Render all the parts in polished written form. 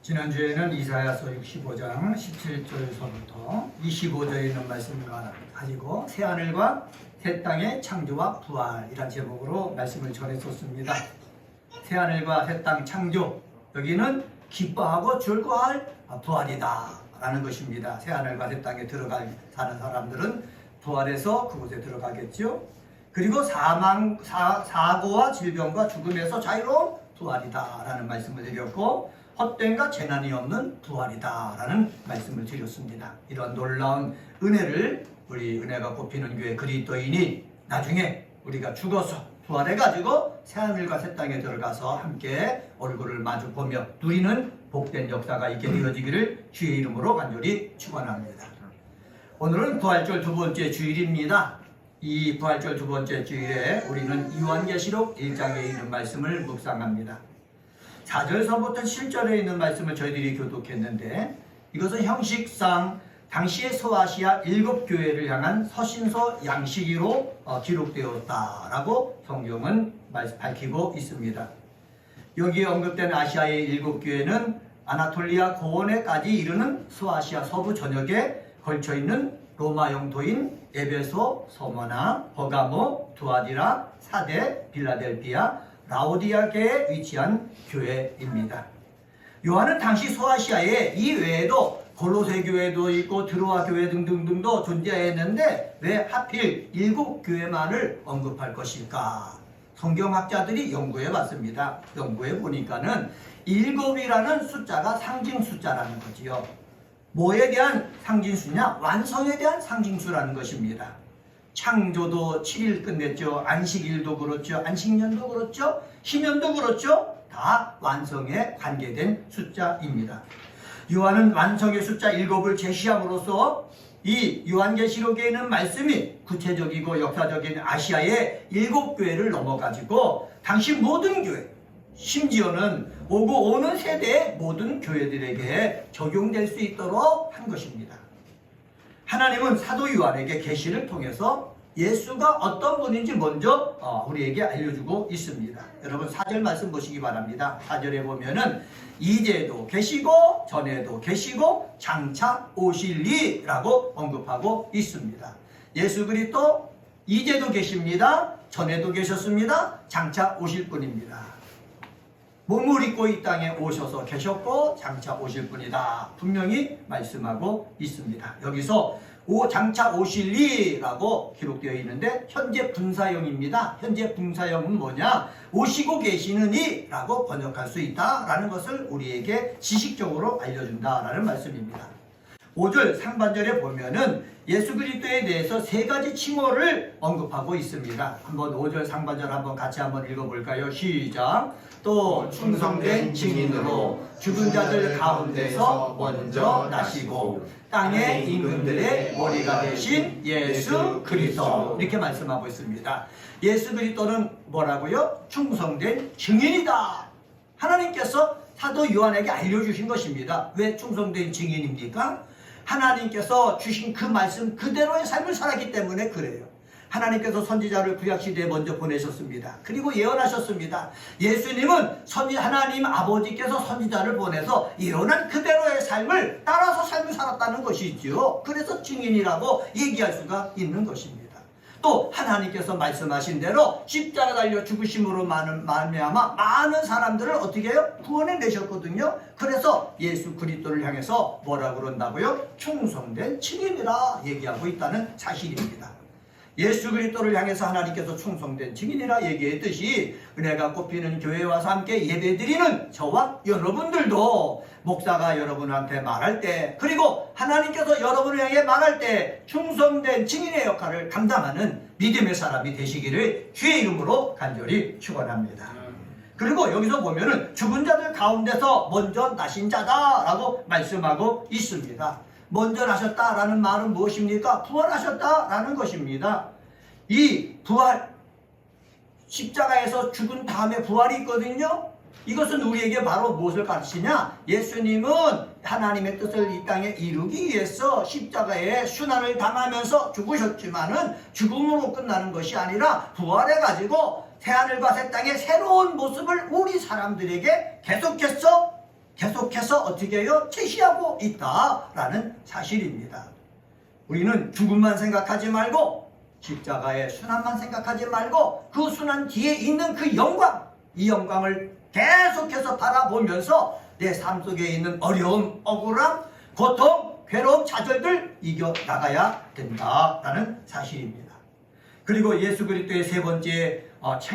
지난주에는 이사야서 65장 17절서부터 25절에 있는 말씀을 가지고 새하늘과 새 땅의 창조와 부활이란 제목으로 말씀을 전했었습니다. 새하늘과 새 땅 창조, 여기는 기뻐하고 즐거워할 부활이다 라는 것입니다. 새하늘과 새 땅에 사는 사람들은 부활해서 그곳에 들어가겠죠. 그리고 사고와 질병과 죽음에서 자유로운 부활이다 라는 말씀을 드렸고, 헛된과 재난이 없는 부활이다 라는 말씀을 드렸습니다. 이런 놀라운 은혜를 우리 은혜가 꼽히는 교회 그리스도인이 나중에 우리가 죽어서 부활해가지고 새하늘과 새 땅에 들어가서 함께 얼굴을 마주보며 누리는 복된 역사가 있게 되어지기를 주의 이름으로 간절히 축원합니다. 오늘은 부활절 두 번째 주일입니다. 이 부활절 두 번째 주일에 우리는 요한계시록 1장에 있는 말씀을 묵상합니다. 4절서부터 7절에 있는 말씀을 저희들이 교독했는데, 이것은 형식상 당시의 소아시아 7교회를 향한 서신서 양식으로 기록되었다라고 성경은 밝히고 있습니다. 여기 언급된 아시아의 7교회는 아나톨리아 고원에까지 이르는 소아시아 서부 전역에 걸쳐있는 로마 영토인 에베소, 서머나, 버가모, 두아디라, 사데, 빌라델피아, 라오디아계에 위치한 교회입니다. 요한은 당시 소아시아에 이 외에도 골로새 교회도 있고 드로아 교회 등등등도 존재했는데 왜 하필 7교회만을 언급할 것일까? 성경학자들이 연구해 봤습니다. 연구해 보니까는 7이라는 숫자가 상징 숫자라는 거지요. 뭐에 대한 상징수냐? 완성에 대한 상징수라는 것입니다. 창조도 7일 끝냈죠. 안식일도 그렇죠. 안식년도 그렇죠. 희년도 그렇죠. 다 완성에 관계된 숫자입니다. 요한은 완성의 숫자 7을 제시함으로써 이 요한계시록에 있는 말씀이 구체적이고 역사적인 아시아의 7교회를 넘어가지고 당시 모든 교회, 심지어는 오고 오는 세대의 모든 교회들에게 적용될 수 있도록 한 것입니다. 하나님은 사도 요한에게 계시를 통해서 예수가 어떤 분인지 먼저 우리에게 알려주고 있습니다. 여러분 4절 말씀 보시기 바랍니다. 4절에 보면은 이제도 계시고 전에도 계시고 장차 오실리라고 언급하고 있습니다. 예수 그리스도 이제도 계십니다. 전에도 계셨습니다. 장차 오실 분입니다. 몸을 입고 이 땅에 오셔서 계셨고 장차 오실 분이다 분명히 말씀하고 있습니다. 여기서 장차 오실리라고 기록되어 있는데 현재 분사형입니다. 현재 분사형은 뭐냐? 오시고 계시느니 라고 번역할 수 있다라는 것을 우리에게 지식적으로 알려준다라는 말씀입니다. 5절 상반절에 보면은 예수 그리스도에 대해서 3가지 칭호를 언급하고 있습니다. 한번 5절 상반절 한번 같이 한번 읽어볼까요? 시작. 또 충성된 증인으로 죽은 자들 가운데서 먼저 나시고 땅의 임금들의 머리가 되신 예수 그리스도, 이렇게 말씀하고 있습니다. 예수 그리스도는 뭐라고요? 충성된 증인이다. 하나님께서 사도 요한에게 알려주신 것입니다. 왜 충성된 증인입니까? 하나님께서 주신 그 말씀 그대로의 삶을 살았기 때문에 그래요. 하나님께서 선지자를 구약시대에 먼저 보내셨습니다. 그리고 예언하셨습니다. 예수님은 하나님 아버지께서 선지자를 보내서 예언한 그대로의 삶을 따라서 삶을 살았다는 것이지요. 그래서 증인이라고 얘기할 수가 있는 것입니다. 또 하나님께서 말씀하신 대로 십자가 달려 죽으심으로 말미암아 많은 사람들을 어떻게 해요? 구원해 내셨거든요. 그래서 예수 그리스도를 향해서 뭐라 그런다고요? 충성된 증인이라 얘기하고 있다는 사실입니다. 예수 그리스도를 향해서 하나님께서 충성된 증인이라 얘기했듯이 은혜가 꼽히는 교회에 와서 함께 예배드리는 저와 여러분들도 목사가 여러분한테 말할 때, 그리고 하나님께서 여러분을 향해 말할 때 충성된 증인의 역할을 감당하는 믿음의 사람이 되시기를 주의 이름으로 간절히 축원합니다. 그리고 여기서 보면은 죽은 자들 가운데서 먼저 나신 자다라고 말씀하고 있습니다. 먼저 나셨다라는 말은 무엇입니까? 부활하셨다라는 것입니다. 이 부활, 십자가에서 죽은 다음에 부활이 있거든요. 이것은 우리에게 바로 무엇을 가르치냐? 예수님은 하나님의 뜻을 이 땅에 이루기 위해서 십자가에 순환을 당하면서 죽으셨지만은 죽음으로 끝나는 것이 아니라 부활해가지고 새하늘과 새 땅의 새로운 모습을 우리 사람들에게 계속해서 계속해서 어떻게 해요? 제시하고 있다라는 사실입니다. 우리는 죽음만 생각하지 말고 십자가의 순환만 생각하지 말고 그 순환 뒤에 있는 그 영광, 이 영광을 계속해서 바라보면서 내 삶 속에 있는 어려움, 억울함, 고통, 괴로움, 좌절들 이겨나가야 된다라는 사실입니다. 그리고 예수 그리스도의 세 번째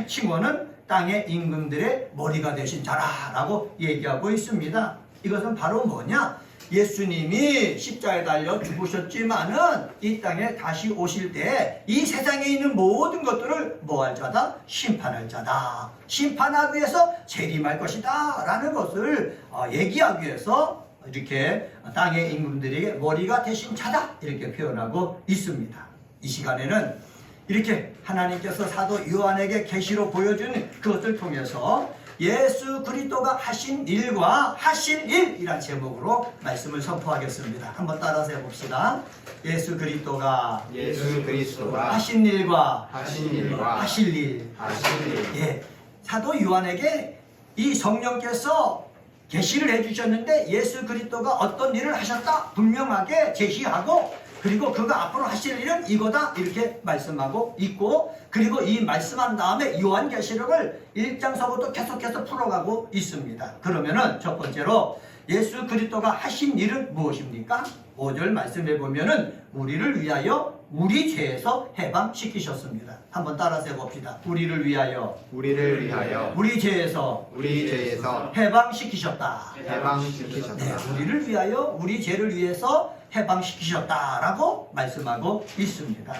칭호는 땅의 임금들의 머리가 되신 자라라고 얘기하고 있습니다. 이것은 바로 뭐냐? 예수님이 십자가에 달려 죽으셨지만은 이 땅에 다시 오실 때 이 세상에 있는 모든 것들을 뭐 할 자다? 심판할 자다. 심판하기 위해서 재림할 것이다 라는 것을 얘기하기 위해서 이렇게 땅의 임금들에게 머리가 되신 자다 이렇게 표현하고 있습니다. 이 시간에는 이렇게 하나님께서 사도 요한에게 계시로 보여준 그것을 통해서 예수 그리스도가 하신 일과 하실 일이란 제목으로 말씀을 선포하겠습니다. 한번 따라서 해봅시다. 예수 그리스도가 하신 일과 하실 일. 예, 사도 요한에게 이 성령께서 계시를 해주셨는데 예수 그리스도가 어떤 일을 하셨다 분명하게 제시하고 그리고 그가 앞으로 하실 일은 이거다 이렇게 말씀하고 있고 그리고 이 말씀한 다음에 요한계시록을 1장서부터 계속해서 풀어가고 있습니다. 그러면은 첫 번째로 예수 그리스도가 하신 일은 무엇입니까? 5절 말씀해 보면은 우리를 위하여 우리 죄에서 해방시키셨습니다. 한번 따라서 해봅시다. 우리를 위하여 우리 죄에서 해방시키셨다. 네, 우리를 위하여 우리 죄를 위해서 해방시키셨다라고 말씀하고 있습니다.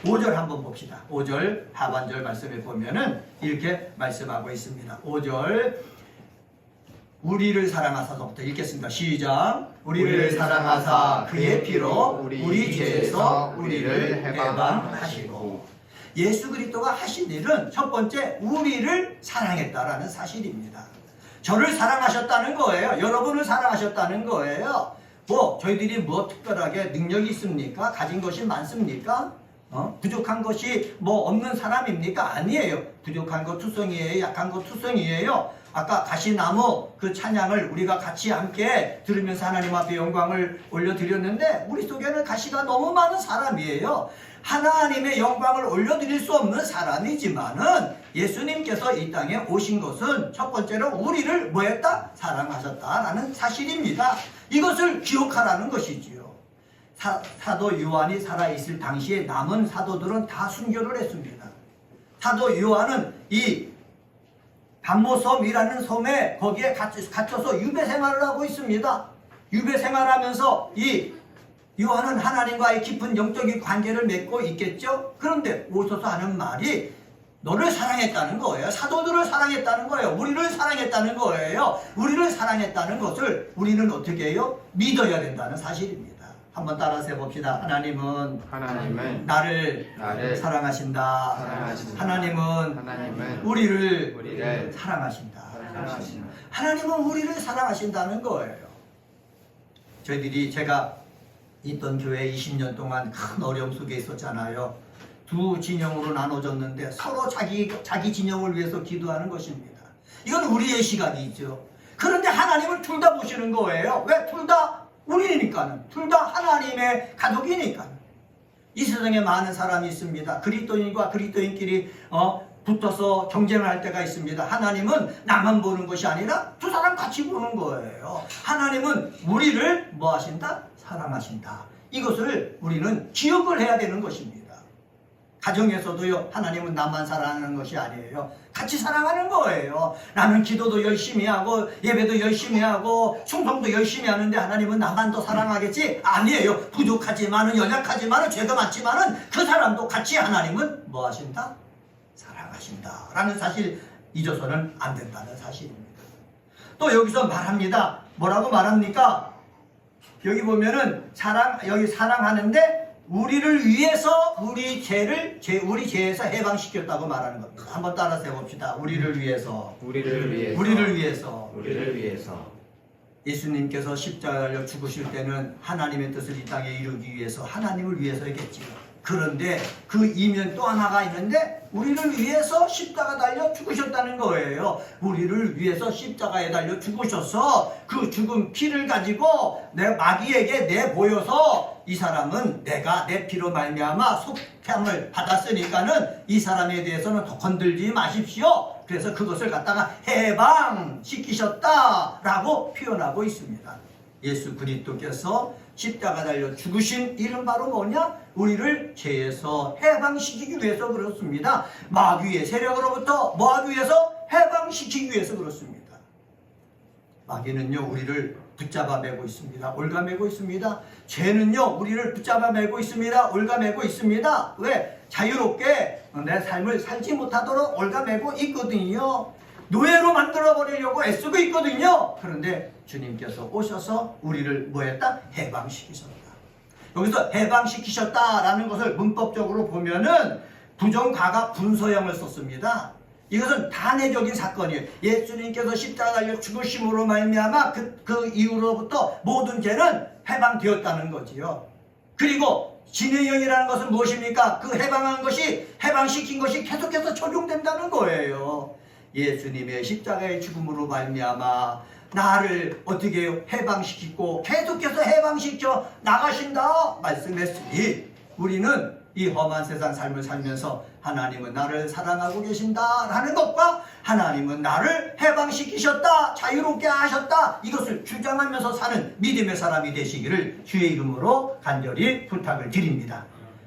5절 한번 봅시다. 5절 하반절 말씀에 보면은 이렇게 말씀하고 있습니다. 5절 우리를 사랑하사서부터 읽겠습니다. 시작. 우리를 사랑하사 그의 피로 우리 죄에서 우리를 해방하시고. 예수 그리스도가 하신 일은 첫 번째 우리를 사랑했다라는 사실입니다. 저를 사랑하셨다는 거예요. 여러분을 사랑하셨다는 거예요. 뭐 저희들이 뭐 특별하게 능력이 있습니까? 가진 것이 많습니까? 부족한 것이 뭐 없는 사람입니까? 아니에요. 부족한 것 투성이에요. 약한 것 투성이에요. 아까 가시나무 그 찬양을 우리가 같이 함께 들으면서 하나님 앞에 영광을 올려드렸는데 우리 속에는 가시가 너무 많은 사람이에요. 하나님의 영광을 올려드릴 수 없는 사람이지만은 예수님께서 이 땅에 오신 것은 첫 번째로 우리를 뭐했다? 사랑하셨다라는 사실입니다. 이것을 기억하라는 것이지요. 사도 요한이 살아있을 당시에 남은 사도들은 다 순교를 했습니다. 사도 요한은 이 담모섬이라는 섬에 거기에 갇혀서 유배 생활을 하고 있습니다. 유배 생활하면서 이 요한은 하나님과의 깊은 영적인 관계를 맺고 있겠죠. 그런데 오셔서 하는 말이 너를 사랑했다는 거예요. 사도들을 사랑했다는 거예요. 우리를 사랑했다는 거예요. 우리를 사랑했다는 것을 우리는 어떻게 해요? 믿어야 된다는 사실입니다. 한번 따라서 해봅시다. 하나님은 나를 사랑하신다. 하나님은 우리를 사랑하신다. 하나님은 우리를 사랑하신다는 거예요. 저희들이 제가 있던 교회 20년 동안 큰 어려움 속에 있었잖아요. 두 진영으로 나눠졌는데 서로 자기 진영을 위해서 기도하는 것입니다. 이건 우리의 시간이죠. 그런데 하나님은 둘 다 보시는 거예요. 왜? 둘 다 우리니까는. 둘 다 하나님의 가족이니까. 이 세상에 많은 사람이 있습니다. 그리스도인과 그리스도인끼리 붙어서 경쟁을 할 때가 있습니다. 하나님은 나만 보는 것이 아니라 두 사람 같이 보는 거예요. 하나님은 우리를 뭐 하신다? 사랑하신다. 이것을 우리는 기억을 해야 되는 것입니다. 가정에서도요, 하나님은 나만 사랑하는 것이 아니에요. 같이 사랑하는 거예요. 나는 기도도 열심히 하고 예배도 열심히 하고 충성도 열심히 하는데 하나님은 나만 더 사랑하겠지? 아니에요. 부족하지만은 연약하지만은 죄가 많지만은 그 사람도 같이 하나님은 뭐 하신다? 사랑하신다 라는 사실 잊어서는 안 된다는 사실입니다. 또 여기서 말합니다. 뭐라고 말합니까? 여기 보면은 여기 사랑하는데 우리를 위해서 우리 죄에서 해방시켰다고 말하는 겁니다. 한번 따라서 해봅시다. 우리를 위해서. 예수님께서 십자가에 달려 죽으실 때는 하나님의 뜻을 이 땅에 이루기 위해서 하나님을 위해서겠지요. 그런데 그 이면 또 하나가 있는데 우리를 위해서 십자가 달려 죽으셨다는 거예요. 우리를 위해서 십자가에 달려 죽으셔서 그 죽은 피를 가지고 내 마귀에게 내보여서 이 사람은 내가 내 피로 말미암아 속량을 받았으니까는 이 사람에 대해서는 더 건들지 마십시오. 그래서 그것을 갖다가 해방시키셨다라고 표현하고 있습니다. 예수 그리스도께서 십자가 달려 죽으신 일은 바로 뭐냐? 우리를 죄에서 해방시키기 위해서 그렇습니다. 마귀의 세력으로부터 뭐하기 위해서? 해방시키기 위해서 그렇습니다. 마귀는요 우리를 붙잡아 매고 있습니다. 올가매고 있습니다. 죄는요 우리를 붙잡아 매고 있습니다. 올가매고 있습니다. 왜? 자유롭게 내 삶을 살지 못하도록 올가매고 있거든요. 노예로 만들어버리려고 애쓰고 있거든요. 그런데 주님께서 오셔서 우리를 뭐했다? 해방시키셨다. 여기서 해방시키셨다라는 것을 문법적으로 보면은 부정가가 분서형을 썼습니다. 이것은 단회적인 사건이에요. 예수님께서 십자가 달려 죽으심으로 말미암아 그 이후로부터 모든 죄는 해방되었다는 거지요. 그리고 진행형이라는 것은 무엇입니까? 그 해방한 것이, 해방시킨 것이 계속해서 적용된다는 거예요. 예수님의 십자가의 죽음으로 말미암아 나를 어떻게 해방시키고 계속해서 해방시켜 나가신다 말씀했으니 우리는 이 험한 세상 삶을 살면서 하나님은 나를 사랑하고 계신다라는 것과 하나님은 나를 해방시키셨다, 자유롭게 하셨다, 이것을 주장하면서 사는 믿음의 사람이 되시기를 주의 이름으로 간절히 부탁을 드립니다.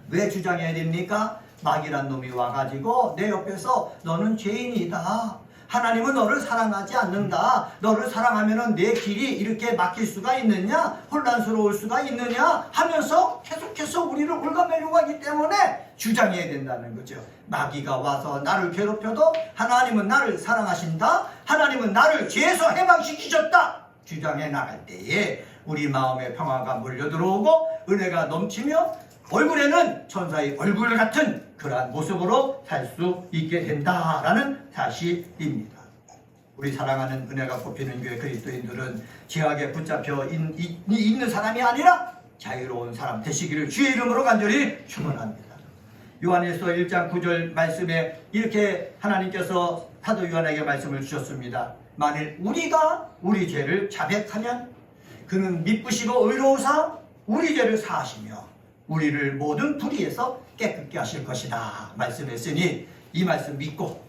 왜 주장해야 됩니까? 마귀란 놈이 와가지고 내 옆에서 너는 죄인이다, 하나님은 너를 사랑하지 않는다, 너를 사랑하면 내 길이 이렇게 막힐 수가 있느냐, 혼란스러울 수가 있느냐 하면서 계속해서 우리를 올가매려고 하기 때문에 주장해야 된다는 거죠. 마귀가 와서 나를 괴롭혀도 하나님은 나를 사랑하신다, 하나님은 나를 죄에서 해방시키셨다 주장해 나갈 때에 우리 마음에 평화가 몰려들어오고 은혜가 넘치며 얼굴에는 천사의 얼굴 같은 그러한 모습으로 살 수 있게 된다라는 사실입니다. 우리 사랑하는 은혜가 뽑히는 교회 그리스도인들은 죄악에 붙잡혀 있는 사람이 아니라 자유로운 사람 되시기를 주의 이름으로 간절히 축원합니다. 요한일서 1장 9절 말씀에 이렇게 하나님께서 사도 요한에게 말씀을 주셨습니다. 만일 우리가 우리 죄를 자백하면 그는 미쁘시고 의로우사 우리 죄를 사하시며 우리를 모든 불의에서 깨끗게 하실 것이다 말씀했으니 이 말씀 믿고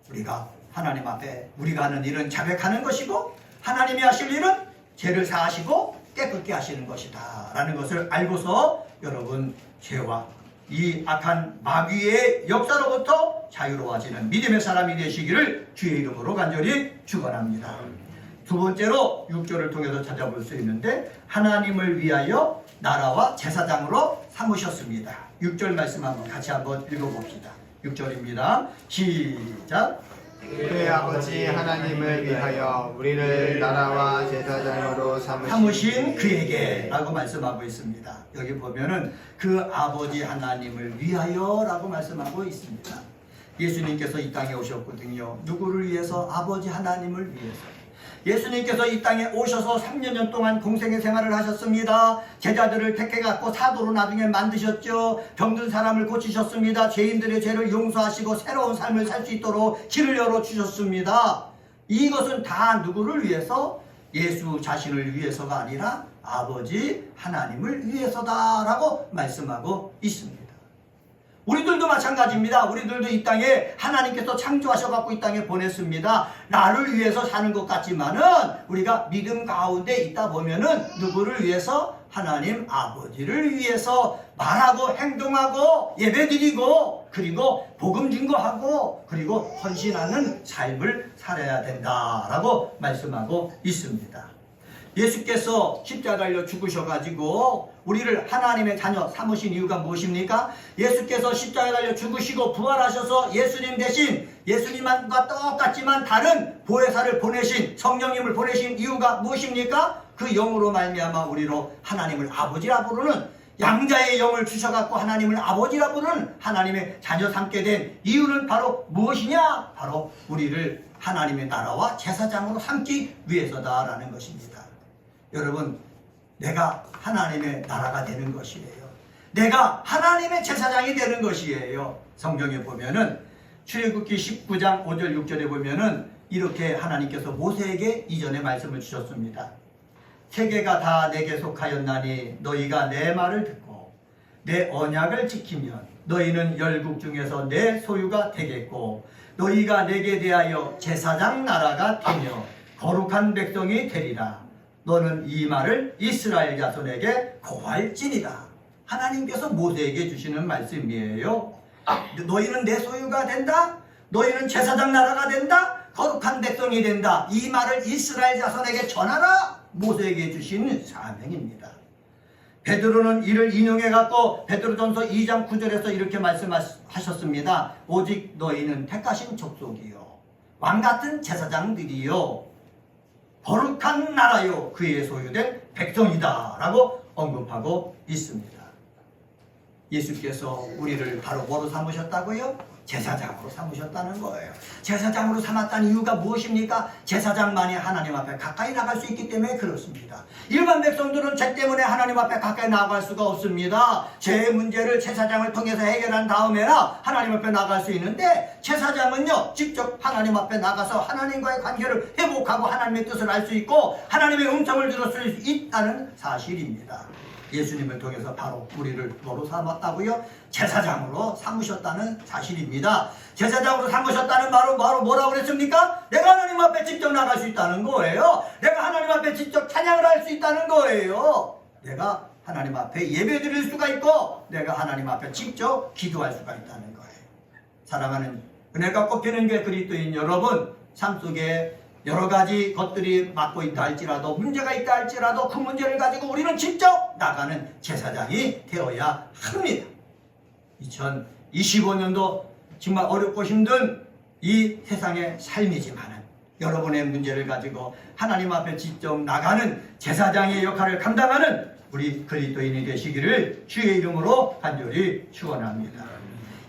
우리가 하나님 앞에 우리가 하는 일은 자백하는 것이고 하나님이 하실 일은 죄를 사하시고 깨끗게 하시는 것이다 라는 것을 알고서 여러분 죄와 이 악한 마귀의 역사로부터 자유로워지는 믿음의 사람이 되시기를 주의 이름으로 간절히 축원합니다. 두 번째로 6절을 통해서 찾아볼 수 있는데 하나님을 위하여 나라와 제사장으로 삼으셨습니다. 6절 말씀 한번 같이 한번 읽어봅시다. 6절입니다. 시작. 우리 아버지 하나님을 위하여 우리를 나라와 제사장으로 삼으신 그에게 라고 말씀하고 있습니다. 여기 보면은 그 아버지 하나님을 위하여 라고 말씀하고 있습니다. 예수님께서 이 땅에 오셨거든요. 누구를 위해서? 아버지 하나님을 위해서. 예수님께서 이 땅에 오셔서 3년 동안 공생의 생활을 하셨습니다. 제자들을 택해갖고 사도로 나중에 만드셨죠. 병든 사람을 고치셨습니다. 죄인들의 죄를 용서하시고 새로운 삶을 살 수 있도록 길을 열어주셨습니다. 이것은 다 누구를 위해서? 예수 자신을 위해서가 아니라 아버지 하나님을 위해서다라고 말씀하고 있습니다. 우리들도 마찬가지입니다. 우리들도 이 땅에 하나님께서 창조하셔갖고 이 땅에 보냈습니다. 나를 위해서 사는 것 같지만은 우리가 믿음 가운데 있다 보면은 누구를 위해서? 하나님 아버지를 위해서 말하고 행동하고 예배드리고 그리고 복음 증거하고 그리고 헌신하는 삶을 살아야 된다라고 말씀하고 있습니다. 예수께서 십자가 달려 죽으셔가지고 우리를 하나님의 자녀 삼으신 이유가 무엇입니까? 예수께서 십자가 달려 죽으시고 부활하셔서 예수님 대신 예수님과 똑같지만 다른 보혜사를 보내신 성령님을 보내신 이유가 무엇입니까? 그 영으로 말미암아 우리로 하나님을 아버지라 부르는 양자의 영을 주셔갖고 하나님을 아버지라 부르는 하나님의 자녀 삼게 된 이유는 바로 무엇이냐? 바로 우리를 하나님의 나라와 제사장으로 삼기 위해서다라는 것입니다. 여러분, 내가 하나님의 나라가 되는 것이에요. 내가 하나님의 제사장이 되는 것이에요. 성경에 보면은 출애굽기 19장 5절 6절에 보면은 이렇게 하나님께서 모세에게 이전에 말씀을 주셨습니다. 세계가 다 내게 속하였나니 너희가 내 말을 듣고 내 언약을 지키면 너희는 열국 중에서 내 소유가 되겠고 너희가 내게 대하여 제사장 나라가 되며 거룩한 백성이 되리라. 너는 이 말을 이스라엘 자손에게 고할지니라. 하나님께서 모세에게 주시는 말씀이에요. 너희는 내 소유가 된다. 너희는 제사장 나라가 된다. 거룩한 백성이 된다. 이 말을 이스라엘 자손에게 전하라. 모세에게 주신 사명입니다. 베드로는 이를 인용해 갖고 베드로전서 2장 9절에서 이렇게 말씀하셨습니다. 오직 너희는 택하신 족속이요 왕같은 제사장들이요 거룩한 나라요 그의 소유된 백성이다 라고 언급하고 있습니다. 예수께서 우리를 바로 뭐로 삼으셨다고요? 제사장으로 삼으셨다는 거예요. 제사장으로 삼았다는 이유가 무엇입니까? 제사장만이 하나님 앞에 가까이 나갈 수 있기 때문에 그렇습니다. 일반 백성들은 죄 때문에 하나님 앞에 가까이 나갈 수가 없습니다. 죄의 문제를 제사장을 통해서 해결한 다음에나 하나님 앞에 나갈 수 있는데 제사장은요 직접 하나님 앞에 나가서 하나님과의 관계를 회복하고 하나님의 뜻을 알 수 있고 하나님의 음성을 들을 수 있다는 사실입니다. 예수님을 통해서 바로 우리를 뭐로 삼았다고요? 제사장으로 삼으셨다는 사실입니다. 제사장으로 삼으셨다는 말은 바로 뭐라고 그랬습니까? 내가 하나님 앞에 직접 나갈 수 있다는 거예요. 내가 하나님 앞에 직접 찬양을 할 수 있다는 거예요. 내가 하나님 앞에 예배 드릴 수가 있고 내가 하나님 앞에 직접 기도할 수가 있다는 거예요. 사랑하는 은혜가 꼽히는 게 그리스도인 여러분, 삶 속에 여러 가지 것들이 맡고 있다 할지라도 문제가 있다 할지라도 그 문제를 가지고 우리는 직접 나가는 제사장이 되어야 합니다. 2025년도 정말 어렵고 힘든 이 세상의 삶이지만은 여러분의 문제를 가지고 하나님 앞에 직접 나가는 제사장의 역할을 감당하는 우리 그리스도인이 되시기를 주의 이름으로 간절히 축원합니다.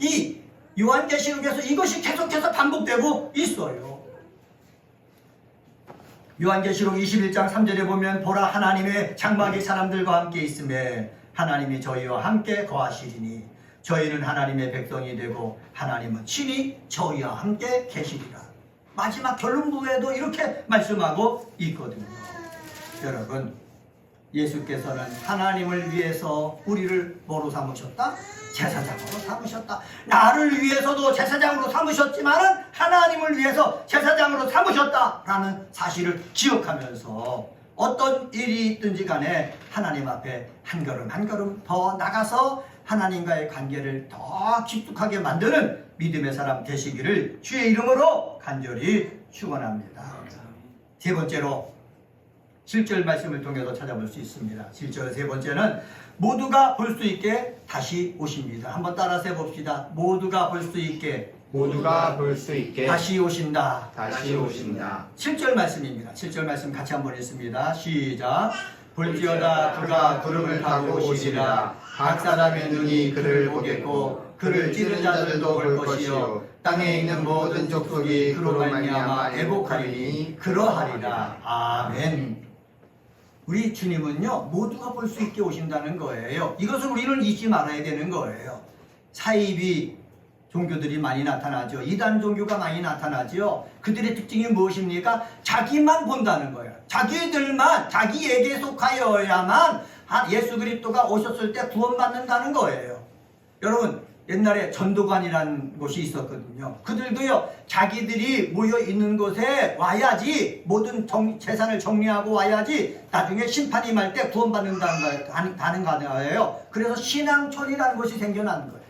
이 요한계시록에서 이것이 계속해서 반복되고 있어요. 요한계시록 21장 3절에 보면 보라 하나님의 장막이 사람들과 함께 있음에 하나님이 저희와 함께 거하시리니 저희는 하나님의 백성이 되고 하나님은 친히 저희와 함께 계시리라. 마지막 결론 부분에도 이렇게 말씀하고 있거든요. 여러분, 예수께서는 하나님을 위해서 우리를 뭐로 삼으셨다? 제사장으로 삼으셨다. 나를 위해서도 제사장으로 삼으셨지만은 하나님을 위해서 제사장으로 삼으셨다라는 사실을 기억하면서 어떤 일이 있든지 간에 하나님 앞에 한 걸음 한 걸음 더 나가서 하나님과의 관계를 더 깊숙하게 만드는 믿음의 사람 되시기를 주의 이름으로 간절히 축원합니다. 세 번째로 7절 말씀을 통해서 찾아볼 수 있습니다. 7절 세 번째는 모두가 볼 수 있게 다시 오십니다. 한번 따라서 해봅시다. 모두가 볼 수 있게 다시 오신다. 다시 오신다. 7절 말씀입니다. 7절 말씀 같이 한번 읽습니다. 시작. 볼지어다 그가 구름을 타고 오시리라. 각 사람의 눈이 그를 보겠고 그를 찌른 자들도 볼 것이요 땅에 있는 모든 족속이 그로 말미암아 애복하리니 그러하리라. 아멘. 우리 주님은요 모두가 볼 수 있게 오신다는 거예요. 이것을 우리는 잊지 말아야 되는 거예요. 사이비 종교들이 많이 나타나죠. 이단 종교가 많이 나타나죠. 그들의 특징이 무엇입니까? 자기만 본다는 거예요. 자기들만 자기에게 속하여야만 예수 그리스도가 오셨을 때 구원받는다는 거예요. 여러분, 옛날에 전도관이라는 곳이 있었거든요. 그들도요 자기들이 모여 있는 곳에 와야지 모든 재산을 정리하고 와야지 나중에 심판이 임할 때 구원받는다는 거예요. 그래서 신앙촌이라는 곳이 생겨나는 거예요.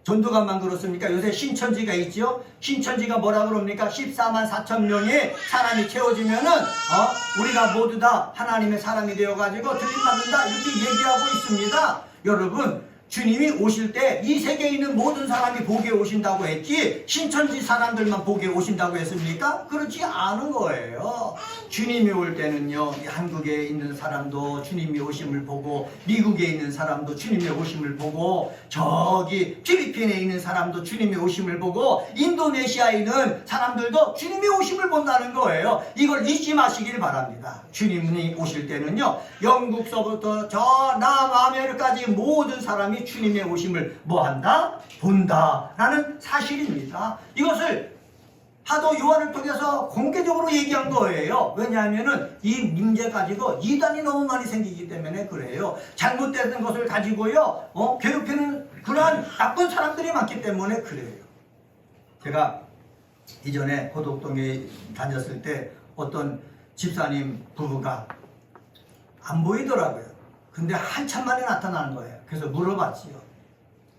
전도관만 그렇습니까? 요새 신천지가 있죠. 신천지가 뭐라 그럽니까? 14만 4천 명의 사람이 채워지면은 우리가 모두 다 하나님의 사람이 되어가지고 들림받는다 이렇게 얘기하고 있습니다. 여러분, 주님이 오실 때 이 세계에 있는 모든 사람이 보게 오신다고 했지 신천지 사람들만 보게 오신다고 했습니까? 그렇지 않은 거예요. 주님이 올 때는요, 한국에 있는 사람도 주님이 오심을 보고, 미국에 있는 사람도 주님의 오심을 보고, 저기 필리핀에 있는 사람도 주님의 오심을 보고, 인도네시아에 있는 사람들도 주님의 오심을 본다는 거예요. 이걸 잊지 마시길 바랍니다. 주님이 오실 때는요, 영국서부터 저 남아메리카까지 모든 사람이 주님의 오심을 뭐한다? 본다라는 사실입니다. 이것을 사도 요한을 통해서 공개적으로 얘기한 거예요. 왜냐하면은 이 문제 가지고 이단이 너무 많이 생기기 때문에 그래요. 잘못된 것을 가지고요, 괴롭히는 그러한 나쁜 사람들이 많기 때문에 그래요. 제가 이전에 고덕동에 다녔을 때 어떤 집사님 부부가 안 보이더라고요. 근데 한참 만에 나타나는 거예요. 그래서 물어봤지요.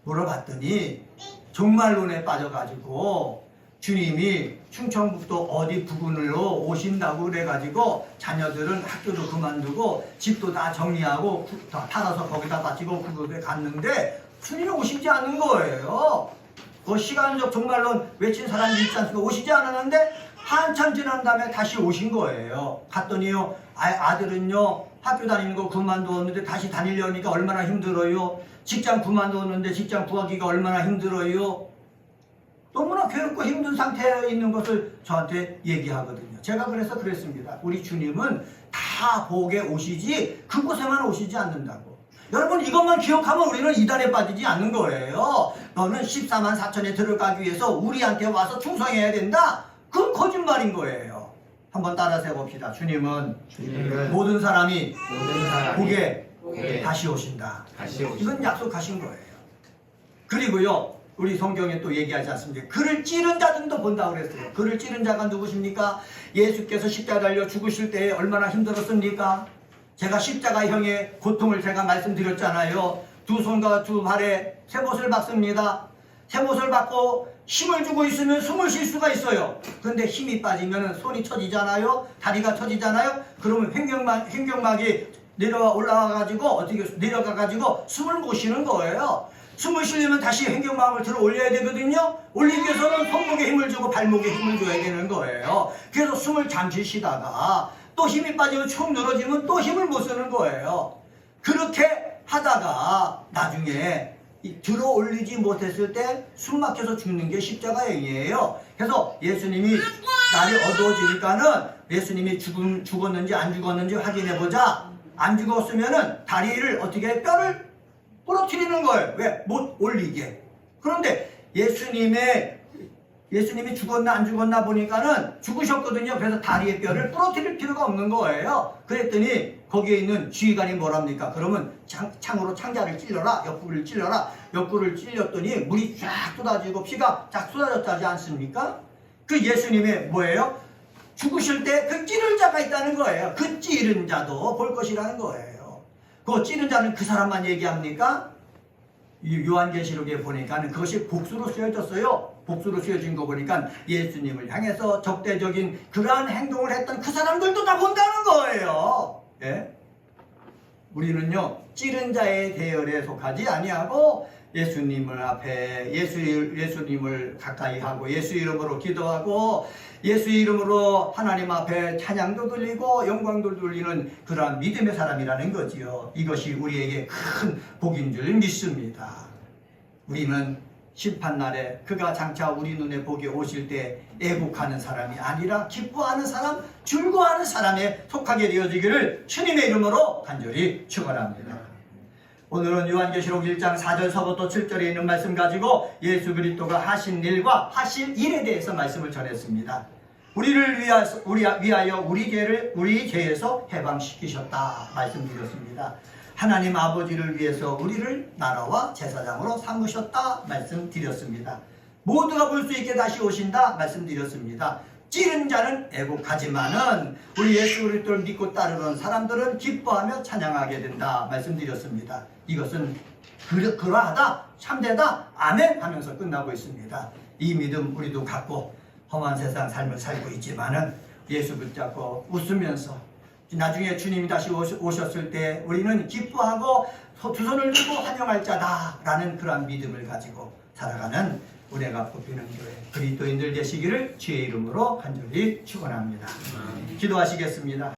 물어봤더니 종말론에 빠져가지고 주님이 충청북도 어디 부근으로 오신다고 그래가지고 자녀들은 학교도 그만두고 집도 다 정리하고 다 팔아서 거기다 바치고 그곳에 갔는데 주님이 오시지 않는 거예요. 그 시간적 종말론 외친 사람이 있지 않습니까? 오시지 않았는데 한참 지난 다음에 다시 오신 거예요. 갔더니요, 아들은요 학교 다니는 거 그만두었는데 다시 다니려니까 얼마나 힘들어요. 직장 그만두었는데 직장 구하기가 얼마나 힘들어요. 너무나 괴롭고 힘든 상태에 있는 것을 저한테 얘기하거든요. 제가 그래서 그랬습니다. 우리 주님은 다 복에 오시지 그곳에만 오시지 않는다고. 여러분, 이것만 기억하면 우리는 이단에 빠지지 않는 거예요. 너는 14만 4천에 들어가기 위해서 우리한테 와서 충성해야 된다? 그건 거짓말인 거예요. 한번 따라서 해봅시다. 주님은 모든 사람이 복에 다시 오신다. 이건 약속하신 거예요. 그리고요, 우리 성경에 또 얘기하지 않습니까? 그를 찌른 자들도 본다고 그랬어요. 그를 찌른 자가 누구십니까? 예수께서 십자가 달려 죽으실 때 얼마나 힘들었습니까? 제가 십자가형의 고통을 제가 말씀드렸잖아요. 두 손과 두 발에 쇠못을 박습니다. 쇠못을 받고 힘을 주고 있으면 숨을 쉴 수가 있어요. 근데 힘이 빠지면 손이 처지잖아요. 다리가 처지잖아요. 그러면 횡격막이 올라가가지고 어떻게 내려가가지고 숨을 못 쉬는 거예요. 숨을 쉬려면 다시 횡격막을 들어 올려야 되거든요. 올리기 위해서는 손목에 힘을 주고 발목에 힘을 줘야 되는 거예요. 그래서 숨을 잠시 쉬다가 또 힘이 빠지면 축 늘어지면 또 힘을 못 쓰는 거예요. 그렇게 하다가 나중에 들어 올리지 못했을 때 숨 막혀서 죽는 게 십자가형이에요. 그래서 예수님이 날이 어두워지니까는 예수님이 죽었는지 안 죽었는지 확인해보자. 안 죽었으면은 다리를 어떻게 해? 뼈를 부러뜨리는 거예요. 왜? 못 올리게. 그런데 예수님이 죽었나 안 죽었나 보니까는 죽으셨거든요. 그래서 다리의 뼈를 부러뜨릴 필요가 없는 거예요. 그랬더니 거기에 있는 지휘관이 뭐랍니까? 그러면 창으로 창자를 찔러라. 옆구리를 찔러라. 옆구리를 찔렸더니 물이 쫙 쏟아지고 피가 쫙 쏟아졌다지 않습니까? 그 예수님의 뭐예요? 죽으실 때 그 찌른 자가 있다는 거예요. 그 찌른 자도 볼 것이라는 거예요. 그 찌른 자는 그 사람만 얘기합니까? 요한계시록에 보니까 그것이 복수로 쓰여졌어요. 복수로 쓰여진 거 보니까 예수님을 향해서 적대적인 그러한 행동을 했던 그 사람들도 다 본다는 거예요. 예? 우리는요, 찌른 자의 대열에 속하지 아니하고 예수님을 앞에 예수님을 가까이 하고 예수 이름으로 기도하고 예수 이름으로 하나님 앞에 찬양도 돌리고 영광도 돌리는 그러한 믿음의 사람이라는 거지요. 이것이 우리에게 큰 복인 줄 믿습니다. 우리는 심판날에 그가 장차 우리 눈에 보게 오실 때 애국하는 사람이 아니라 기뻐하는 사람, 즐거워하는 사람에 속하게 되어지기를 주님의 이름으로 간절히 축원합니다. 오늘은 요한계시록 1장 4절서부터 7절에 있는 말씀 가지고 예수 그리스도가 하신 일과 하실 일에 대해서 말씀을 전했습니다. 우리를 위하여 우리 죄에서 해방시키셨다 말씀드렸습니다. 하나님 아버지를 위해서 우리를 나라와 제사장으로 삼으셨다 말씀드렸습니다. 모두가 볼 수 있게 다시 오신다 말씀드렸습니다. 찌른 자는 애곡하지만은 우리 예수 그리스도를 믿고 따르는 사람들은 기뻐하며 찬양하게 된다 말씀드렸습니다. 이것은 그러하다, 참되다, 아멘 하면서 끝나고 있습니다. 이 믿음 우리도 갖고 험한 세상 삶을 살고 있지만은 예수 붙잡고 웃으면서 나중에 주님이 다시 오셨을 때 우리는 기뻐하고 두 손을 들고 환영할 자다라는 그러한 믿음을 가지고 살아가는 은혜가 뽑히는 교회 그리스도인들 되시기를 주의 이름으로 간절히 축원합니다. 기도하시겠습니다.